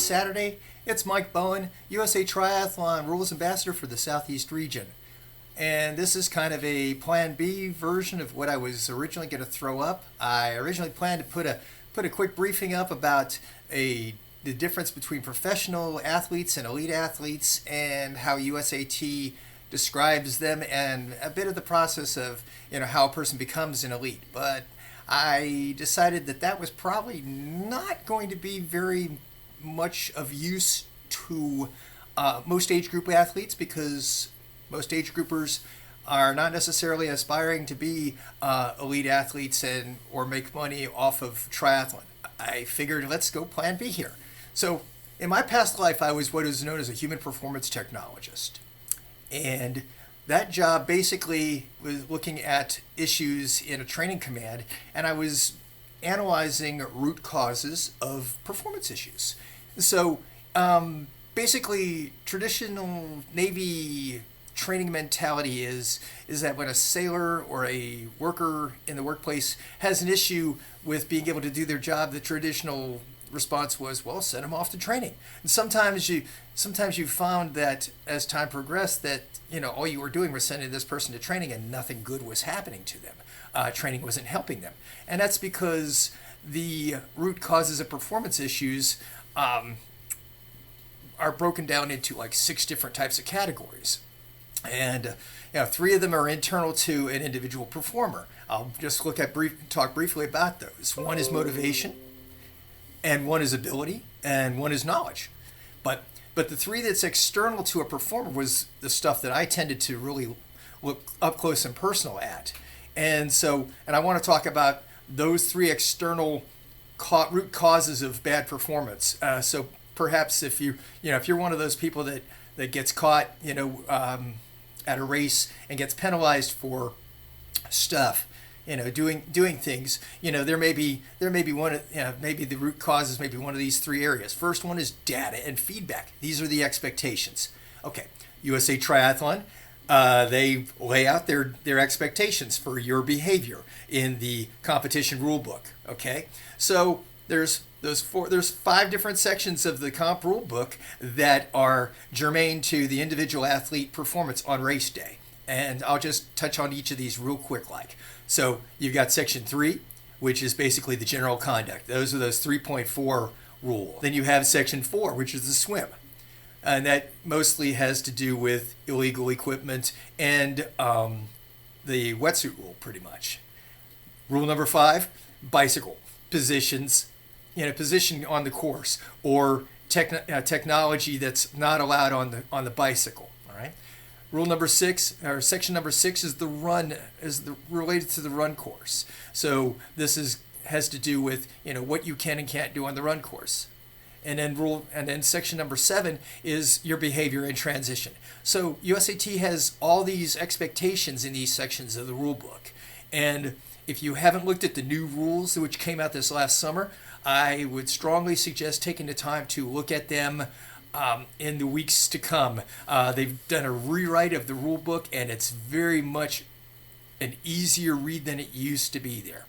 Saturday. It's Mike Bowen, USA Triathlon Rules Ambassador for the Southeast region. And this is kind of a Plan B version of what I was originally going to throw up. I originally planned to put a quick briefing up about the difference between professional athletes and elite athletes and how USAT describes them and a bit of the process of how a person becomes an elite. But I decided that was probably not going to be very much of use to most age group athletes, because most age groupers are not necessarily aspiring to be elite athletes or make money off of triathlon. I figured, let's go Plan B here. So in my past life, I was what is known as a human performance technologist. And that job basically was looking at issues in a training command, and I was analyzing root causes of performance issues. So basically, traditional Navy training mentality is that when a sailor or a worker in the workplace has an issue with being able to do their job, the traditional response was, well, send them off to training. And sometimes you found that as time progressed that all you were doing was sending this person to training and nothing good was happening to them. Training wasn't helping them, and that's because the root causes of performance issues are broken down into like 6 different types of categories. And 3 of them are internal to an individual performer. I'll just talk briefly about those. One is motivation, and one is ability, and one is knowledge. But the 3 that's external to a performer was the stuff that I tended to really look up close and personal at. And I want to talk about those 3 external root causes of bad performance. So perhaps if you're one of those people that gets caught at a race and gets penalized for stuff, doing things, there may be one, maybe the root causes may be one of these 3 areas. First one is data and feedback. These are the expectations. Okay, USA Triathlon, they lay out their expectations for your behavior in the competition rule book. Okay, so there's 5 different sections of the comp rule book that are germane to the individual athlete performance on race day. And I'll just touch on each of these real quick. So you've got section 3, which is basically the general conduct. Those are those 3.4 rule. Then you have section 4, which is the swim. And that mostly has to do with illegal equipment and the wetsuit rule, pretty much. Rule number 5, bicycle positions. Position on the course, or technology that's not allowed on the bicycle. All right. Rule number 6, or section number 6, is related to the run course. So this has to do with what you can and can't do on the run course. And then section number 7 is your behavior in transition. So USAT has all these expectations in these sections of the rule book. And if you haven't looked at the new rules which came out this last summer, I would strongly suggest taking the time to look at them in the weeks to come. They've done a rewrite of the rule book, and it's very much an easier read than it used to be there.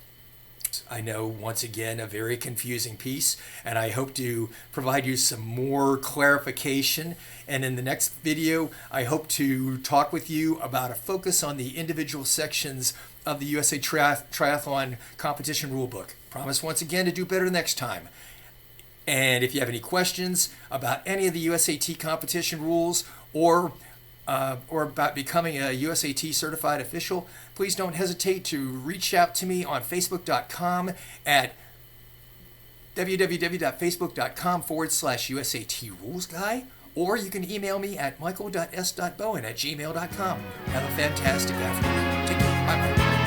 I know, once again, a very confusing piece, and I hope to provide you some more clarification. And in the next video, I hope to talk with you about a focus on the individual sections of the USA Triathlon Competition Rulebook. Promise once again to do better next time. And if you have any questions about any of the USAT competition rules or about becoming a USAT certified official, please don't hesitate to reach out to me on Facebook.com at www.facebook.com/USAT Rules Guy, or you can email me at michael.s.bowen@gmail.com. Have a fantastic afternoon. Take care. Bye-bye.